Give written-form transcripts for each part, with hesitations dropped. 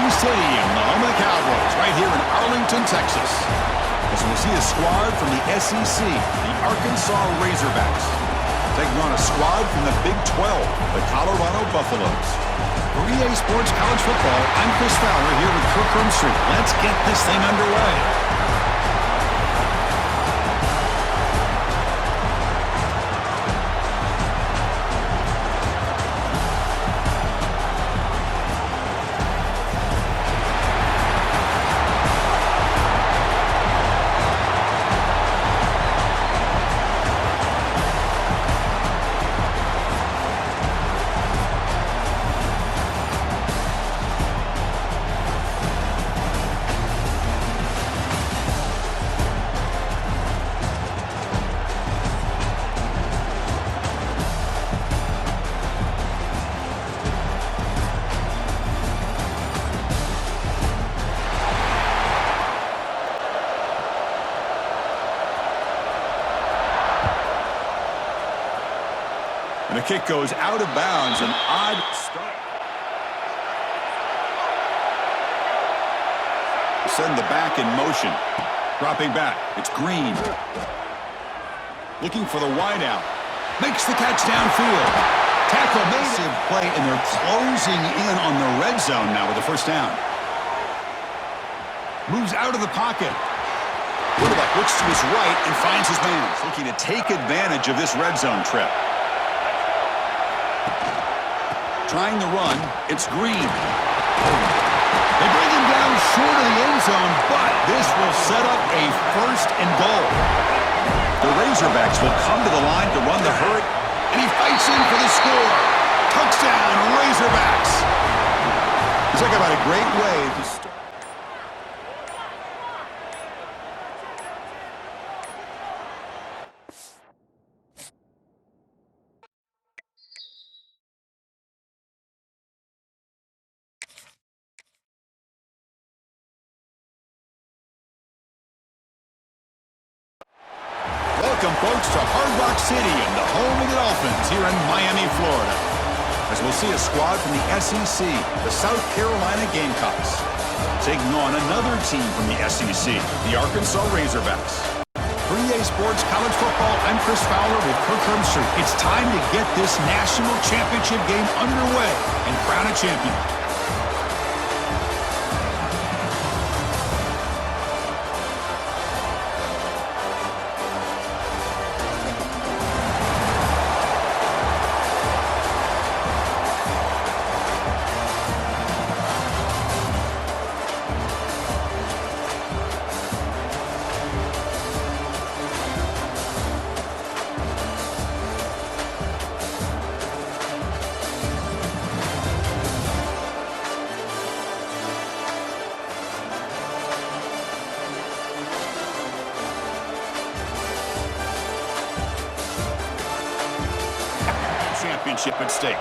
Stadium, the home of the Cowboys, right here in Arlington, Texas. As we'll see a squad from the SEC, the Arkansas Razorbacks, taking on a squad from the Big 12, the Colorado Buffaloes. For EA Sports College Football, I'm Chris Fowler here with Kirk Street. Let's get this thing underway. And the kick goes out of bounds. An odd start. Send the back in motion. Dropping back. It's Green. Looking for the wideout. Makes the catch downfield. Tackle massive play, and they're closing in on the red zone now with the first down. Moves out of the pocket. Quarterback looks to his right and finds his man. Looking to take advantage of this red zone trip. Trying to run, it's Green. They bring him down short of the end zone, but this will set up a first and goal. The Razorbacks will come to the line to run the hurt, and he fights in for the score. Touchdown, Razorbacks. Talk about a great way to start. Welcome, folks, to Hard Rock Stadium, the home of the Dolphins here in Miami, Florida. As we'll see a squad from the SEC, the South Carolina Gamecocks, taking on another team from the SEC, the Arkansas Razorbacks. For EA Sports College Football, I'm Chris Fowler with Kirk Street. It's time to get this national championship game underway and crown a champion. Championship at stake.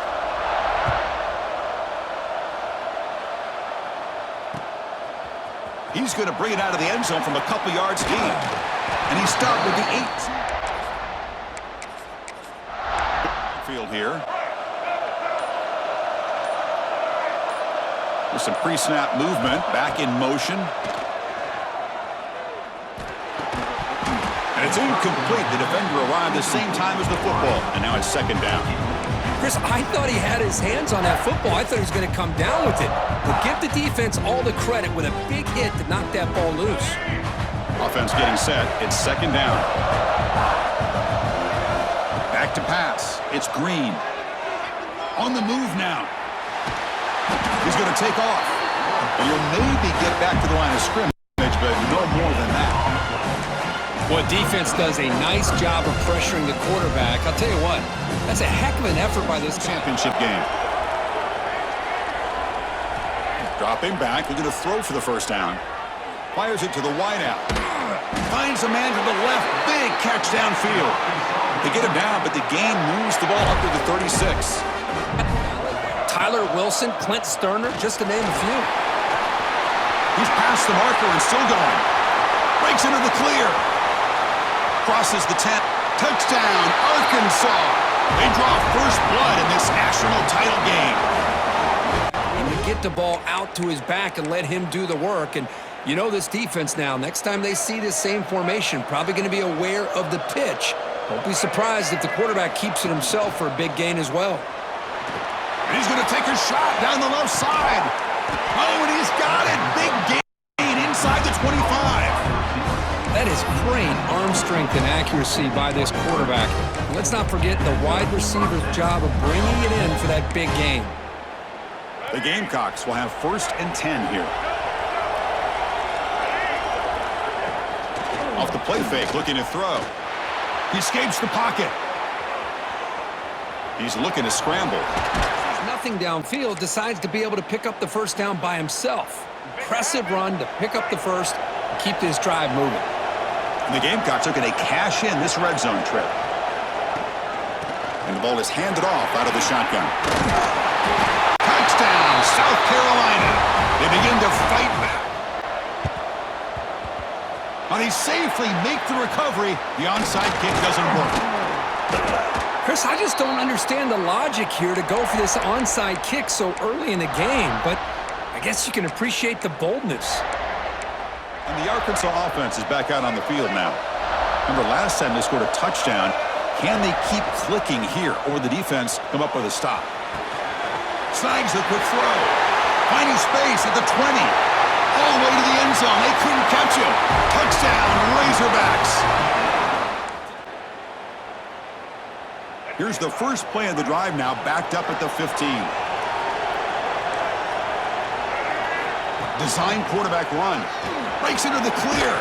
He's going to bring it out of the end zone from a couple yards deep. And he stopped with the 8. Field here. With some pre-snap movement, back in motion. And it's incomplete. The defender arrived the same time as the football. And now it's second down. Chris, I thought he had his hands on that football. I thought he was going to come down with it. But give the defense all the credit with a big hit to knock that ball loose. Offense getting set. It's second down. Back to pass. It's Green. On the move now. He's going to take off. And he'll maybe get back to the line of scrimmage, but no more than that. Well, defense does a nice job of pressuring the quarterback. I'll tell you what, that's a heck of an effort by this championship game. Dropping back, looking to throw for the first down. Fires it to the wideout. Finds a man to the left. Big catch downfield. They get him down, but the gain moves the ball up to the 36. Tyler Wilson, Clint Sterner, just to name a few. He's past the marker and still going. Breaks into the clear. Crosses the 10. Touchdown, Arkansas. They draw first blood in this national title game. In the get the ball out to his back and let him do the work. And you know this defense now, next time they see this same formation, probably going to be aware of the pitch. Don't be surprised if the quarterback keeps it himself for a big gain as well. And he's going to take a shot down the left side. Oh, and he's got it. Big gain inside the 25. That is great arm strength and accuracy by this quarterback. Let's not forget the wide receiver's job of bringing it in for that big gain. The Gamecocks will have 1st and 10 here. Off the play fake, looking to throw. He escapes the pocket. He's looking to scramble. Nothing downfield, decides to be able to pick up the first down by himself. Impressive run to pick up the first and keep this drive moving. And the Gamecocks are going to cash in this red zone trip. And the ball is handed off out of the shotgun. Touchdown, South Carolina. They begin to fight back. And they safely make the recovery. The onside kick doesn't work. Chris, I just don't understand the logic here to go for this onside kick so early in the game, but I guess you can appreciate the boldness. And the Arkansas offense is back out on the field now. Remember, last time they scored a touchdown. Can they keep clicking here, or the defense come up with a stop? Snags the quick throw. Finding space at the 20. All the way to the end zone. They couldn't catch him. Touchdown, Razorbacks. Here's the first play of the drive now, backed up at the 15. Design quarterback run. Breaks into the clear.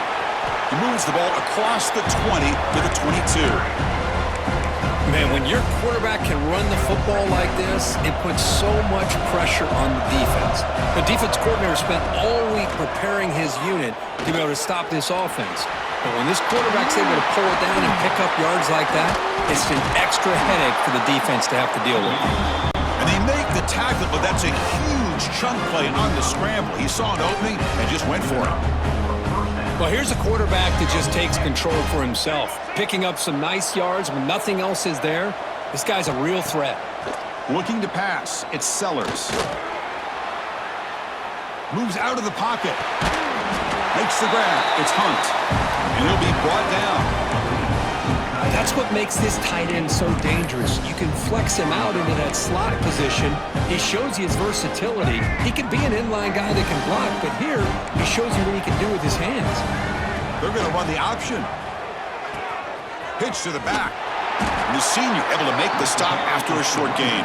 He moves the ball across the 20 to the 22. Man, when your quarterback can run the football like this, it puts so much pressure on the defense. The defense coordinator spent all week preparing his unit to be able to stop this offense. But when this quarterback's able to pull it down and pick up yards like that, it's an extra headache for the defense to have to deal with. And they make the tackle, but that's a huge chunk play on the scramble. He saw an opening and just went for it. Well, here's a quarterback that just takes control for himself, picking up some nice yards when nothing else is there. This guy's a real threat. Looking to pass, it's Sellers. Moves out of the pocket. Makes the grab, it's Hunt. And he'll be brought down. That's what makes this tight end so dangerous. You can flex him out into that slot position. He shows you his versatility. He can be an inline guy that can block, but here he shows you what he can do with his hands. They're going to run the option. Pitch to the back. And the senior able to make the stop after a short gain.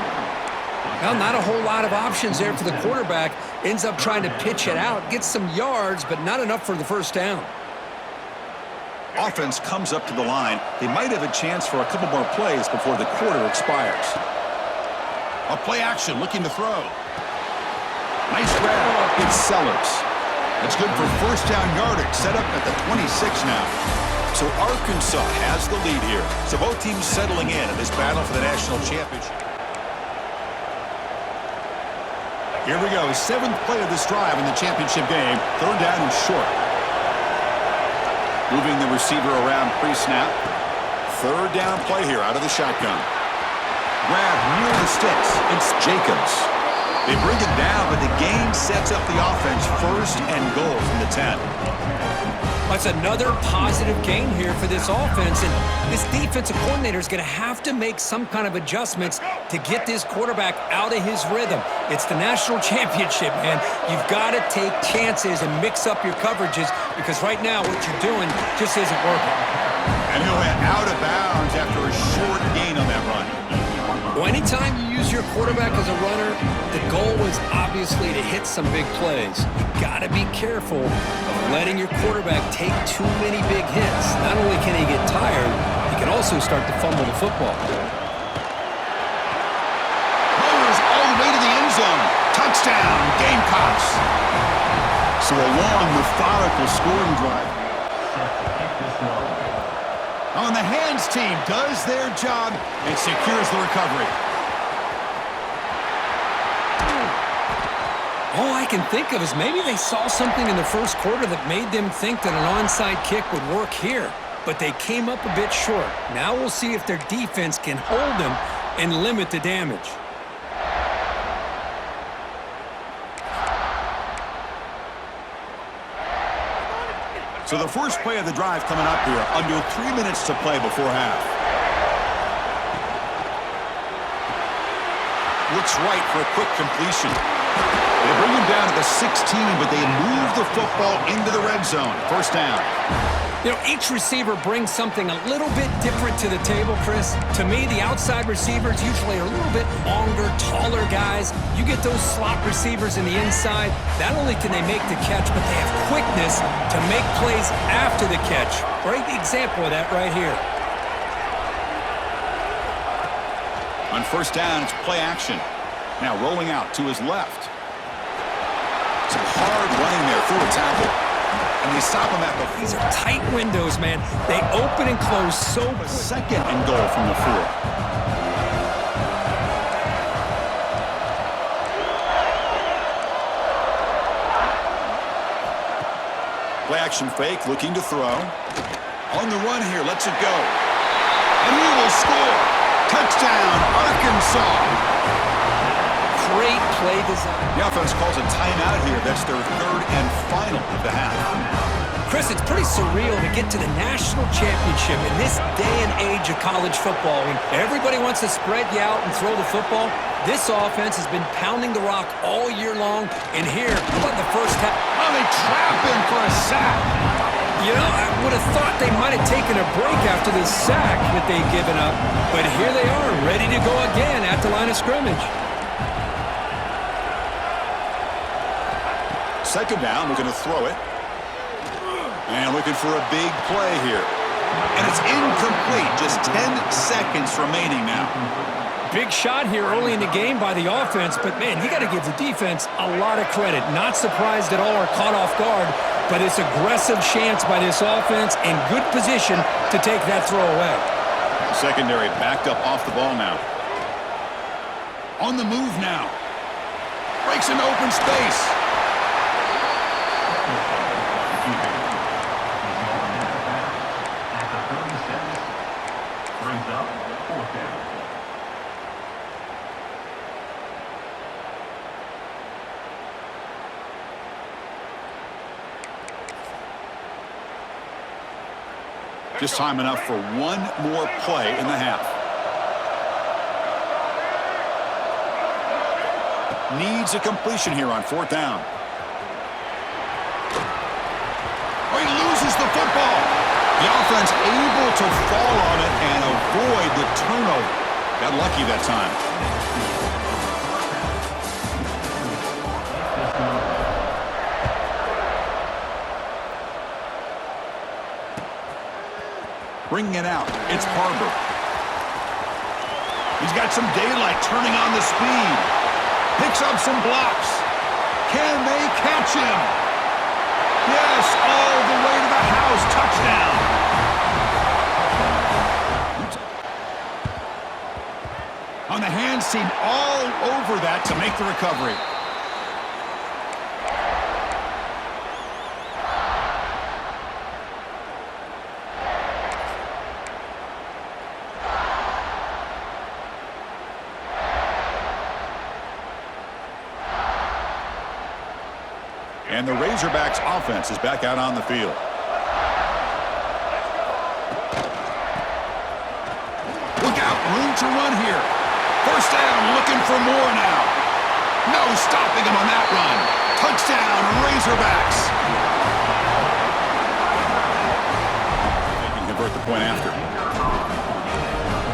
Well, not a whole lot of options there for the quarterback. Ends up trying to pitch it out, gets some yards, but not enough for the first down. Offense comes up to the line. They might have a chance for a couple more plays before the quarter expires. A play action, looking to throw. Nice grab. It's Sellers. That's good for first down yardage, set up at the 26 now. So Arkansas has the lead here. So both teams settling in this battle for the national championship. Here we go, 7th play of this drive in the championship game. 3rd down and short. Moving the receiver around pre-snap. 3rd down play here out of the shotgun. Grab near the sticks. It's Jacobs. They bring it down, but the game sets up the offense 1st and goal from the 10. That's another positive gain here for this offense, and this defensive coordinator is going to have to make some kind of adjustments to get this quarterback out of his rhythm. It's the national championship, man. You've got to take chances and mix up your coverages because right now what you're doing just isn't working. And he'll head out of bounds after a short gain on that run. Well, anytime you use your quarterback as a runner, the goal is obviously to hit some big plays. You got to be careful of letting your quarterback take too many big hits. Not only can he get tired, he can also start to fumble the football. Mowers all the way to the end zone. Touchdown, Gamecocks. So a long, methodical scoring drive. On the hands team does their job and secures the recovery. All I can think of is maybe they saw something in the first quarter that made them think that an onside kick would work here, but they came up a bit short. Now we'll see if their defense can hold them and limit the damage. So the first play of the drive coming up here, under 3 minutes to play before half. Looks right for a quick completion. They bring him down to the 16, but they move the football into the red zone. First down. You know, each receiver brings something a little bit different to the table, Chris. To me, the outside receivers usually are a little bit longer, taller guys. You get those slot receivers in the inside, not only can they make the catch, but they have quickness to make plays after the catch. Great example of that right here. On first down, it's play action. Now rolling out to his left. Some hard running there through a tackle. And they stop him at the... These are tight windows, man. They open and close so... A second and goal from the 4. Play action fake, looking to throw. On the run here, lets it go. And he will score. Touchdown, Arkansas. Great play design. The offense calls a timeout here. That's their third and final of the half. Chris, it's pretty surreal to get to the national championship in this day and age of college football. When everybody wants to spread you out and throw the football, this offense has been pounding the rock all year long. And here, how about the first half? Oh, they trap him for a sack. You know, I would have thought they might have taken a break after this sack that they'd given up. But here they are, ready to go again at the line of scrimmage. Second down, looking to throw it. And looking for a big play here. And it's incomplete. Just 10 seconds remaining now. Big shot here early in the game by the offense, but, man, you got to give the defense a lot of credit. Not surprised at all or caught off guard, but it's aggressive chance by this offense in good position to take that throw away. Secondary backed up off the ball now. On the move now. Breaks into open space. Just time enough for one more play in the half. Needs a completion here on fourth down. Oh, he loses the football. The offense able to fall on it and avoid the turnover. Got lucky that time. Bringing it out, it's Barber. He's got some daylight, turning on the speed. Picks up some blocks. Can they catch him? Yes, all the way to the house. Touchdown. On the hands team, all over that to make the recovery. And the Razorbacks offense is back out on the field. Look out, room to run here. First down, looking for more now. No stopping him on that run. Touchdown, Razorbacks. They can convert the point after.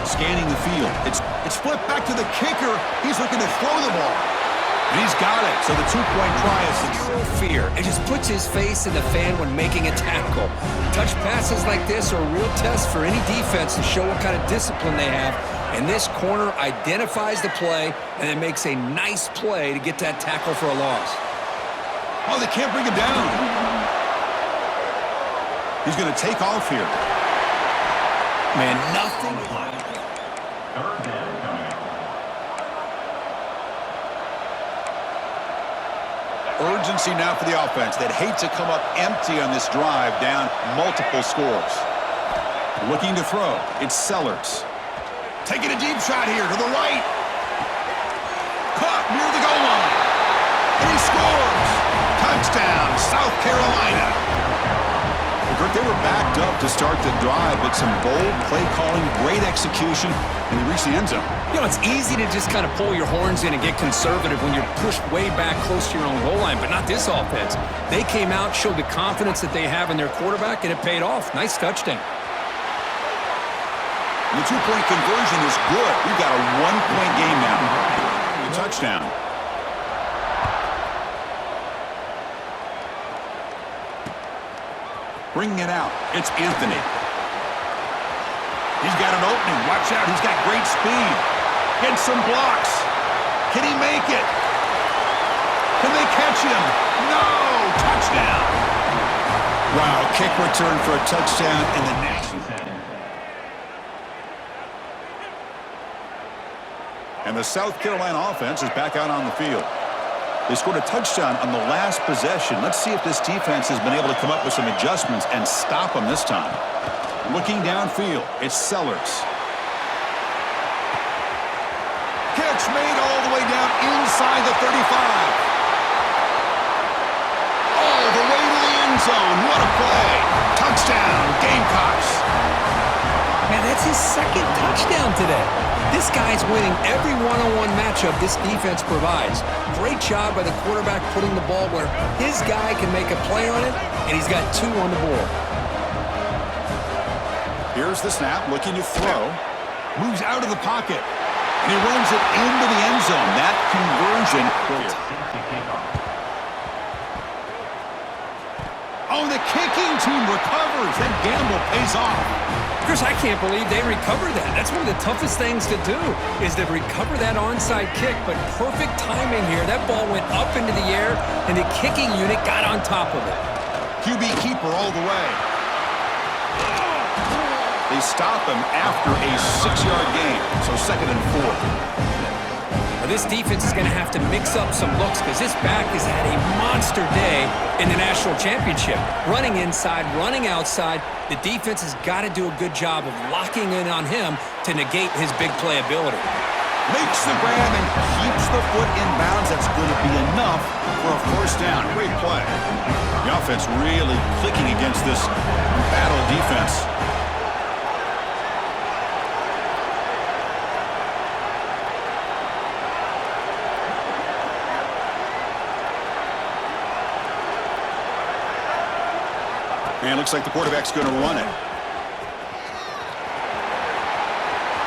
Scanning the field. It's flipped back to the kicker. He's looking to throw the ball. And he's got it, so the two-point try is Zero fear. It just puts his face in the fan when making a tackle. Touch passes like this are a real test for any defense to show what kind of discipline they have. And this corner identifies the play and then makes a nice play to get that tackle for a loss. Oh, they can't bring him down. He's going to take off here. Man, nothing. Urgency now for the offense. They'd hate to come up empty on this drive, down multiple scores. Looking to throw. It's Sellers. Taking a deep shot here to the right. Caught near the goal line. And he scores. Touchdown, South Carolina. Kirk, they were backed up to start the drive, but some bold play calling, great execution, and they reached the end zone. You know, it's easy to just kind of pull your horns in and get conservative when you're pushed way back close to your own goal line, but not this offense. They came out, showed the confidence that they have in their quarterback, and it paid off. Nice touchdown. The two-point conversion is good. We've got a one-point game now. A touchdown. Bringing it out. It's Anthony. He's got an opening. Watch out. He's got great speed. Gets some blocks. Can he make it? Can they catch him? No! Touchdown. Wow, kick return for a touchdown in the national. And the South Carolina offense is back out on the field. They scored a touchdown on the last possession. Let's see if this defense has been able to come up with some adjustments and stop them this time. Looking downfield, it's Sellers. Catch made all the way down inside the 35. All the way to the end zone. What a play. Touchdown, Gamecocks. Man, that's his second touchdown today. This guy's winning every one-on-one matchup this defense provides. Great job by the quarterback putting the ball where his guy can make a play on it, and he's got 2 on the board. Here's the snap, looking to throw. Moves out of the pocket, and he runs it into the end zone. That conversion will... Oh, the kicking team recovers. That gamble pays off. Chris, I can't believe they recovered that. That's one of the toughest things to do, is to recover that onside kick, but perfect timing here. That ball went up into the air, and the kicking unit got on top of it. QB keeper all the way. They stop him after a 6-yard gain, so 2nd and 4. This defense is going to have to mix up some looks because this back has had a monster day in the national championship. Running inside, running outside. The defense has got to do a good job of locking in on him to negate his big play ability. Makes the grab and keeps the foot in bounds. That's going to be enough for a first down. Great play. The offense really clicking against this battle defense. And looks like the quarterback's going to run it.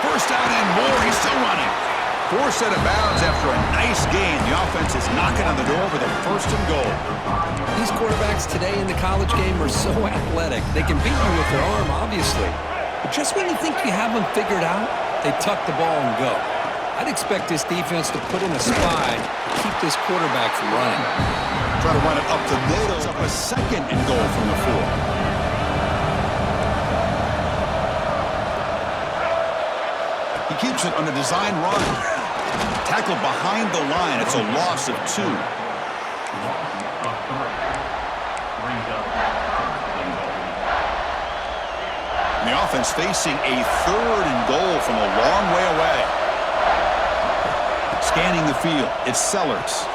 First down and more. He's still running. Forced out of bounds after a nice gain. The offense is knocking on the door with a 1st and goal. These quarterbacks today in the college game are so athletic. They can beat you with their arm, obviously. But just when you think you have them figured out, they tuck the ball and go. I'd expect this defense to put in a spy to keep this quarterback from running. Try to run it up the middle. Up a 2nd and goal from the 4. He keeps it on a design run. Tackled behind the line. It's a loss of 2. And the offense facing a 3rd and goal from a long way away. Scanning the field. It's Sellers.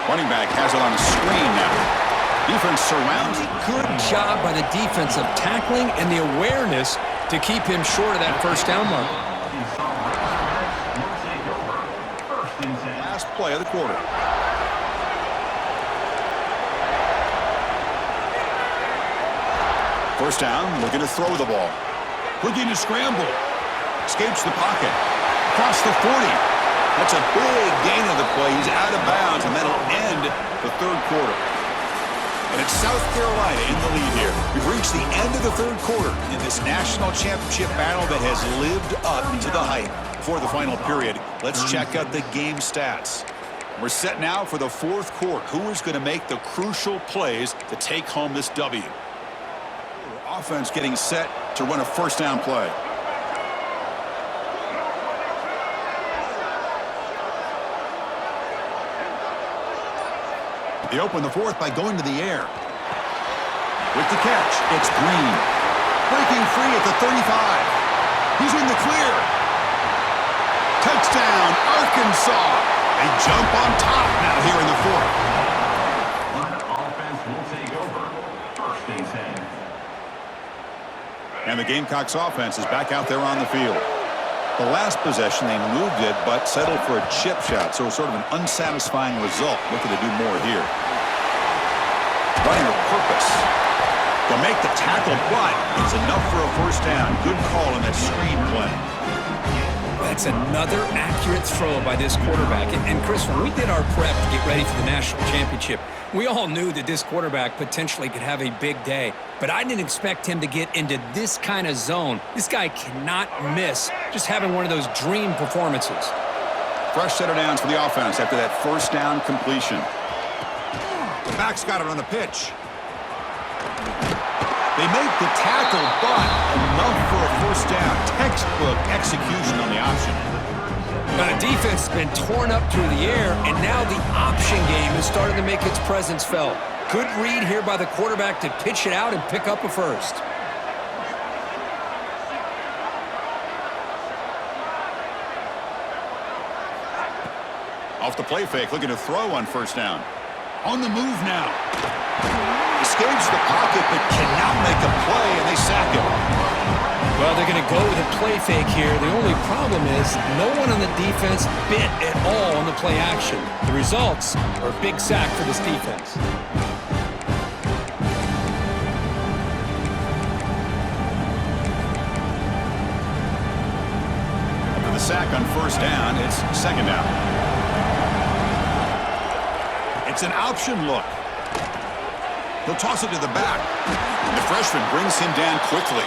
Running back has it on a screen now. Defense surrounds it. Good job by the defense of tackling and the awareness to keep him short of that first down mark. Last play of the quarter. First down, looking to throw the ball. Looking to scramble. Escapes the pocket. Across the 40. That's a big gain of the play. He's out of bounds, and that'll end the 3rd quarter. And it's South Carolina in the lead here. We've reached the end of the 3rd quarter in this national championship battle that has lived up to the hype. Before the final period, let's check out the game stats. We're set now for the 4th quarter. Who is going to make the crucial plays to take home this W? Offense getting set to run a first down play. They open the 4th by going to the air. With the catch, it's Green. Breaking free at the 35. He's in the clear. Touchdown, Arkansas. They jump on top now here in the 4th. Offense will take over. 1st and 10. And the Gamecocks offense is back out there on the field. The last possession, they moved it, but settled for a chip shot, so sort of an unsatisfying result. Looking to do more here. Running with purpose. They'll make the tackle, but it's enough for a first down. Good call on that screen play. That's another accurate throw by this quarterback. And Chris, when we did our prep to get ready for the national championship, we all knew that this quarterback potentially could have a big day. But I didn't expect him to get into this kind of zone. This guy cannot miss just having one of those dream performances. Fresh set of downs for the offense after that first down completion. The back's got it on the pitch. They make the tackle, but enough for a first down. Textbook execution on the option. Now the defense has been torn up through the air, and now the option game is starting to make its presence felt. Good read here by the quarterback to pitch it out and pick up a first. Off the play fake, looking to throw on first down. On the move now. Escapes the pocket, but cannot make a play, and they sack him. Well, they're going to go with a play fake here. The only problem is no one on the defense bit at all on the play action. The results are a big sack for this defense. After the sack on first down, it's second down. It's an option look. He'll toss it to the back. And the freshman brings him down quickly.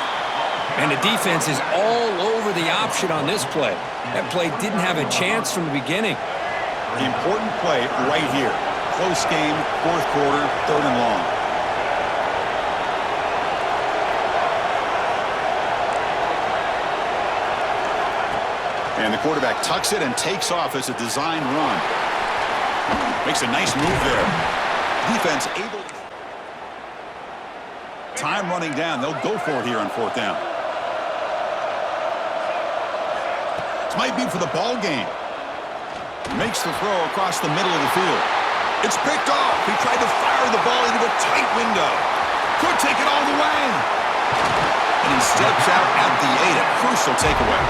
And the defense is all over the option on this play. That play didn't have a chance from the beginning. The important play right here. Close game, fourth quarter, third and long. And the quarterback tucks it and takes off as a design run. Makes a nice move there. Defense able. Time running down. They'll go for it here on fourth down. This might be for the ball game. Makes the throw across the middle of the field. It's picked off. He tried to fire the ball into a tight window. Could take it all the way. And he steps out at the 8. A crucial takeaway.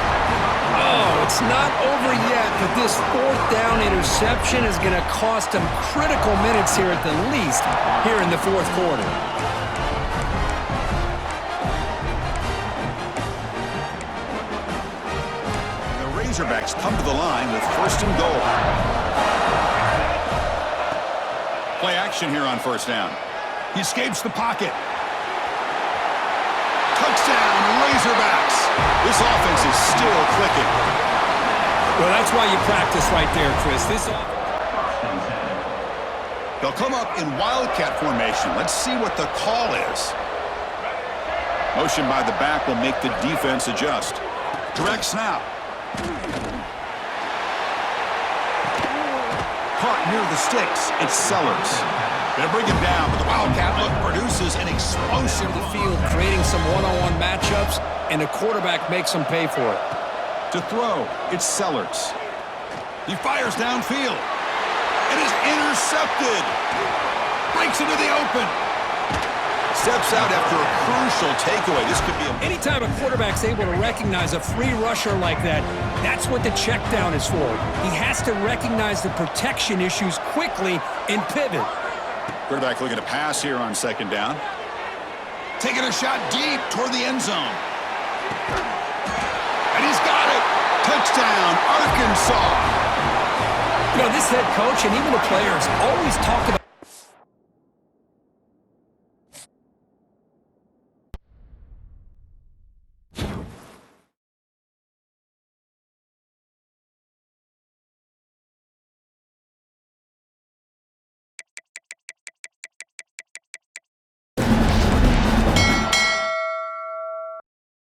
Oh, it's not over yet, but this fourth down interception is going to cost him critical minutes here at the least here in the fourth quarter. Razorbacks come to the line with first and goal. Play action here on first down. He escapes the pocket. Touchdown, Razorbacks. This offense is still clicking. Well, that's why you practice right there, Chris. They'll come up in Wildcat formation. Let's see what the call is. Motion by the back will make the defense adjust. Direct snap. Caught near the sticks. It's Sellers. Gonna bring him down, but the Wildcat look produces an explosive the field, creating some one-on-one matchups, and the quarterback makes them pay for it. To throw, it's Sellers. He fires downfield. It is intercepted. Breaks into the open. Steps out after a crucial takeaway. This could be a... Anytime a quarterback's able to recognize a free rusher like that, that's what the check down is for. He has to recognize the protection issues quickly and pivot. Quarterback looking to pass here on second down. Taking a shot deep toward the end zone. And he's got it. Touchdown, Arkansas. You know, this head coach and even the players always talk about